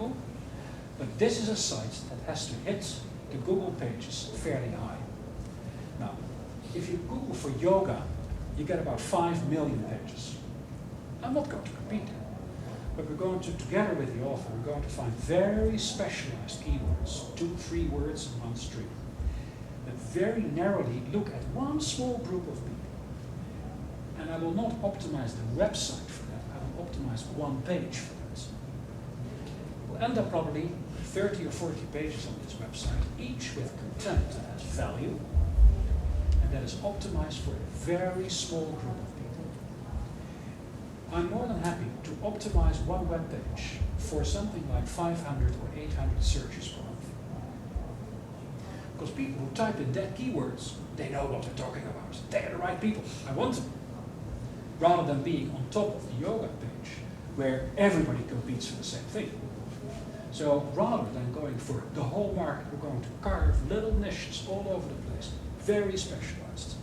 Google, but this is a site that has to hit the Google pages fairly high. Now, if you Google for yoga, you get about 5 million pages. I'm not going to compete, but we're going to, together with the author, we're going to find very specialized keywords, 2, 3 words in one string, that very narrowly look at one small group of people. And I will not optimize the website for that, I will optimize one page for that. We'll end up probably 30 or 40 pages on this website, each with content that has value, and that is optimized for a very small group of people. I'm more than happy to optimize one web page for something like 500 or 800 searches per month. Because people who type in dead keywords, they know what they're talking about. They're the right people. I want them. Rather than being on top of the yoga page, where everybody competes for the same thing. So rather than going for the whole market, we're going to carve little niches all over the place, very specialized.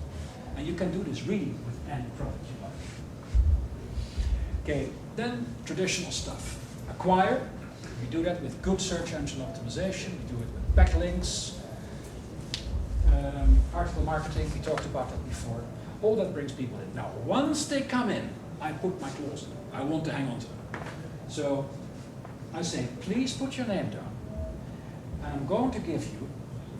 And you can do this really with any product you like. Okay, then traditional stuff. Acquire, we do that with good search engine optimization, we do it with backlinks, article marketing, we talked about that before. All that brings people in. Now, once they come in, I put my clause in. I want to hang on to them. So I say, please put your name down. And I'm going to give you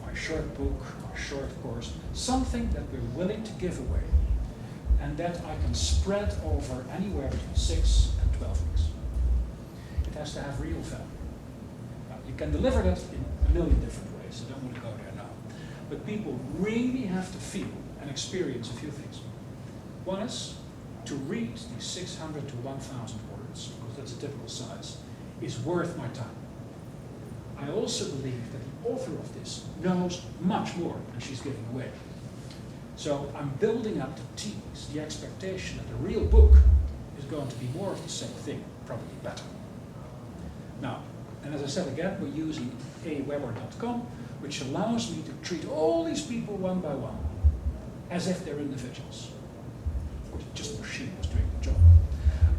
my short book, my short course, something that we're willing to give away, and that I can spread over anywhere between 6 and 12 weeks. It has to have real value. Now, you can deliver that in a million different ways. I don't want to go there now. But people really have to feel and experience a few things. One is to read these 600 to 1,000 words, because that's a typical size, is worth my time. I also believe that the author of this knows much more than she's giving away. So I'm building up the tease, the expectation that the real book is going to be more of the same thing, probably better. Now, and as I said again, we're using aweber.com, which allows me to treat all these people one by one, as if they're individuals. Of course, just a machine was doing the job.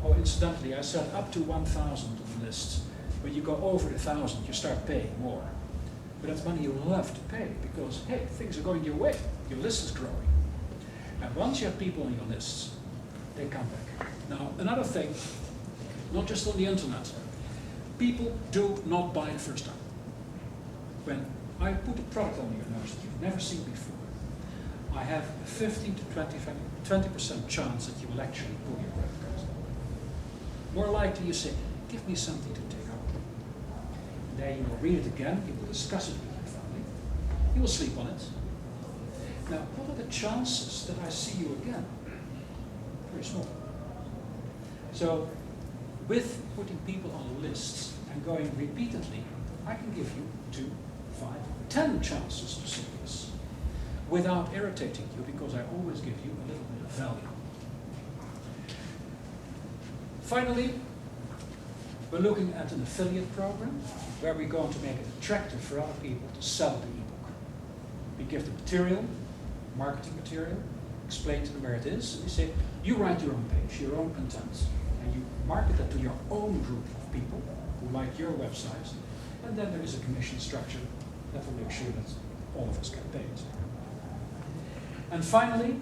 Oh, incidentally, I said up to 1,000 on the list. When you go over 1,000, you start paying more. But that's money you love to pay, because, hey, things are going your way. Your list is growing. And once you have people on your lists, they come back. Now, another thing, not just on the internet, people do not buy the first time. When I put a product on your nose that you've never seen before, I have a 15 to 20% chance that you will actually pull your credit card. More likely you say, give me something to take home. Then you will read it again, you will discuss it with your family, you will sleep on it. Now, what are the chances that I see you again? Very small. So, with putting people on lists and going repeatedly, I can give you 2, 5, 10 chances to see this, without irritating you, because I always give you a little bit of value. Finally, we're looking at an affiliate program where we're going to make it attractive for other people to sell the ebook. We give the material, marketing material, explain to them where it is, and we say, you write your own page, your own content, and you market that to your own group of people who like your website, and then there is a commission structure that will make sure that all of us get paid. And finally,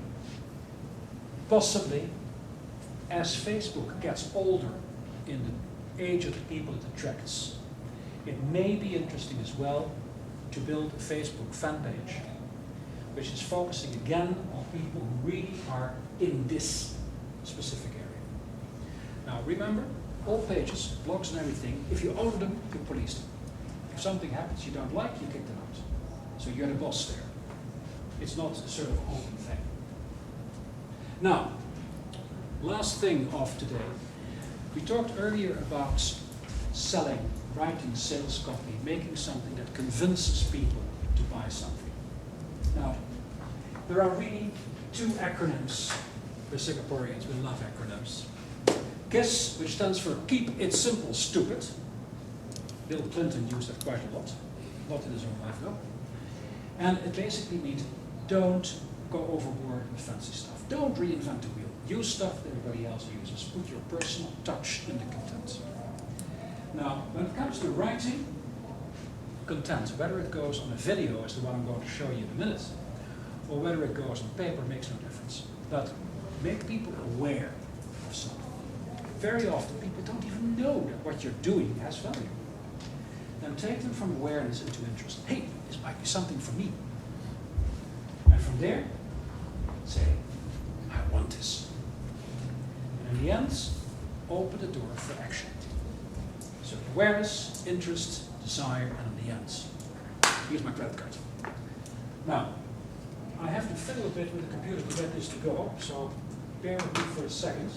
possibly, as Facebook gets older in the age of the people it attracts, it may be interesting as well to build a Facebook fan page, which is focusing again on people who really are in this specific area. Now remember, all pages, blogs and everything, if you own them, you police them. If something happens you don't like, you kick them out. So you're the boss there. It's not a sort of open thing. Now, last thing of today. We talked earlier about selling, writing sales copy, making something that convinces people to buy something. Now, there are really 2 acronyms. We're Singaporeans, we love acronyms. KISS, which stands for Keep It Simple, Stupid. Bill Clinton used that quite a lot, not in his own life though. And it basically means don't go overboard with fancy stuff. Don't reinvent the wheel. Use stuff that everybody else uses. Put your personal touch in the content. Now, when it comes to writing content, whether it goes on a video, as the one I'm going to show you in a minute, or whether it goes on paper, makes no difference. But make people aware of something. Very often, people don't even know that what you're doing has value. Then take them from awareness into interest. Hey, this might be something for me. And from there, say, I want this. And in the end, open the door for action. So awareness, interest, desire, and in the end, here's my credit card. Now, I have to fiddle a bit with the computer to get this to go, so bear with me for a second.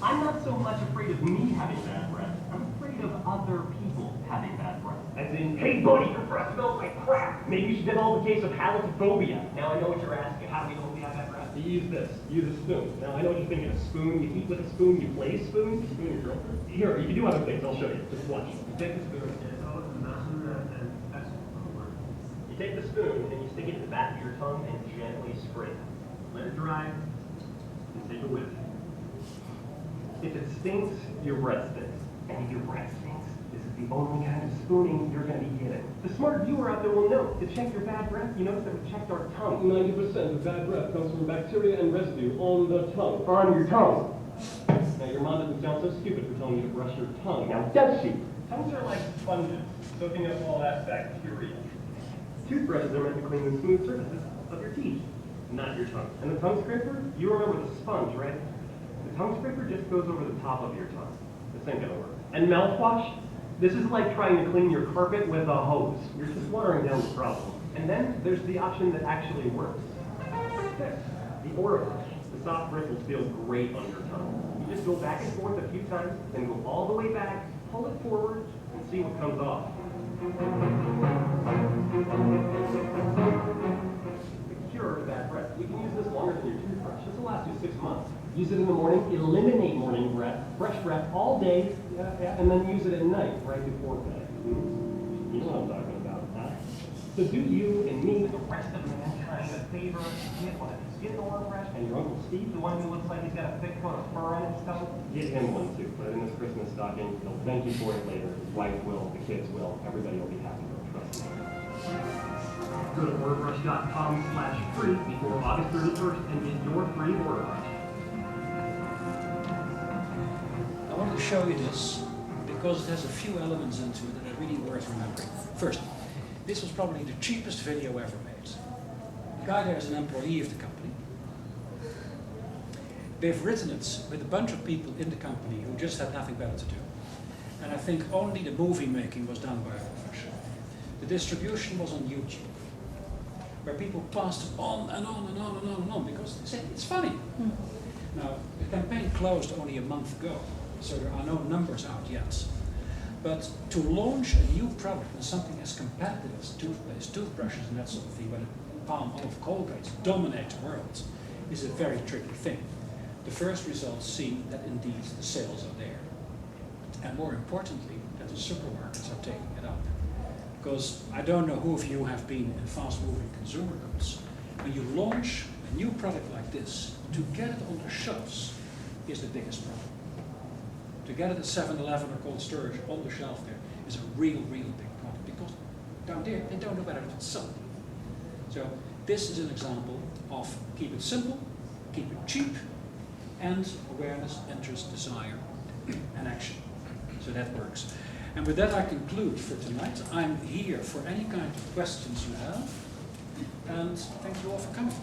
I'm not so much afraid of me having bad breath. I'm afraid of other people having bad breath. As in, hey buddy, your breath smells like crap. Maybe you should develop a case of halitophobia. Now I know what you're asking. How do we know if we have that breath? You use this. Use a spoon. Now I know what you're thinking. A spoon. You eat with a spoon. You play a spoon. You spoon your girlfriend. Here, you can do other things. I'll show you. Just watch. You take the spoon. You take the spoon and you stick it in the back of your tongue and gently scrape it. Let it dry and take a whiff. If it stinks, your breath stinks. And if your breath stinks, this is the only kind of spooning you're going to be getting. The smart viewer out there will know. To check your bad breath, you notice that we checked our tongue. 90% of bad breath comes from bacteria and residue on the tongue. On your tongue. Now, your mom doesn't sound so stupid for telling you to brush your tongue. Now, does she? Tongues are like sponges, soaking up all that bacteria. Toothbrushes are meant to clean the smooth surfaces of your teeth, not your tongue. And the tongue scraper, you remember the sponge, right? The tongue scraper just goes over the top of your tongue. This ain't gonna work. And mouthwash, this is like trying to clean your carpet with a hose. You're just watering down the problem. And then there's the option that actually works. This, the orifice. The soft bristles feel great on your tongue. You just go back and forth a few times, then go all the way back, pull it forward, and see what comes off. The cure to bad breath. You can use this longer than your toothbrush. This will last you 6 months. Use it in the morning, eliminate morning breath, fresh breath all day, and then use it at night, right before bed. You know what I'm talking about, huh? So do you and me, the rest of mankind, a favor, get one. Get the one fresh, and your Uncle Steve, the one who looks like he's got a thick coat of fur on his stomach, get him one too. Put it in this Christmas stocking. He'll thank you for it later. His wife will, the kids will, everybody will be happy. Trust me. Go to orabrush.com/free before August 31st and get your free orabrush. I wanted to show you this because it has a few elements into it that are really worth remembering. First, this was probably the cheapest video ever made. The guy there is an employee of the company. They've written it with a bunch of people in the company who just had nothing better to do. And I think only the movie making was done by a professional. The distribution was on YouTube, where people passed it on and on and on and on and on because they said it's funny. Now, the campaign closed only a month ago, so there are no numbers out yet. But to launch a new product and something as competitive as toothpaste, toothbrushes and that sort of thing, where the Palm Olive Colgates dominate the world, is a very tricky thing. The first results seem that indeed the sales are there. And more importantly, that the supermarkets are taking it up. Because I don't know who of you have been in fast-moving consumer goods. When you launch a new product like this, to get it on the shelves is the biggest problem. To get it at 7-Eleven or cold storage on the shelf there is a real big problem. Because down there, they don't know whether it's sold. So this is an example of keep it simple, keep it cheap, and awareness, interest, desire, and action. So that works. And with that I conclude for tonight. I'm here for any kind of questions you have. And thank you all for coming.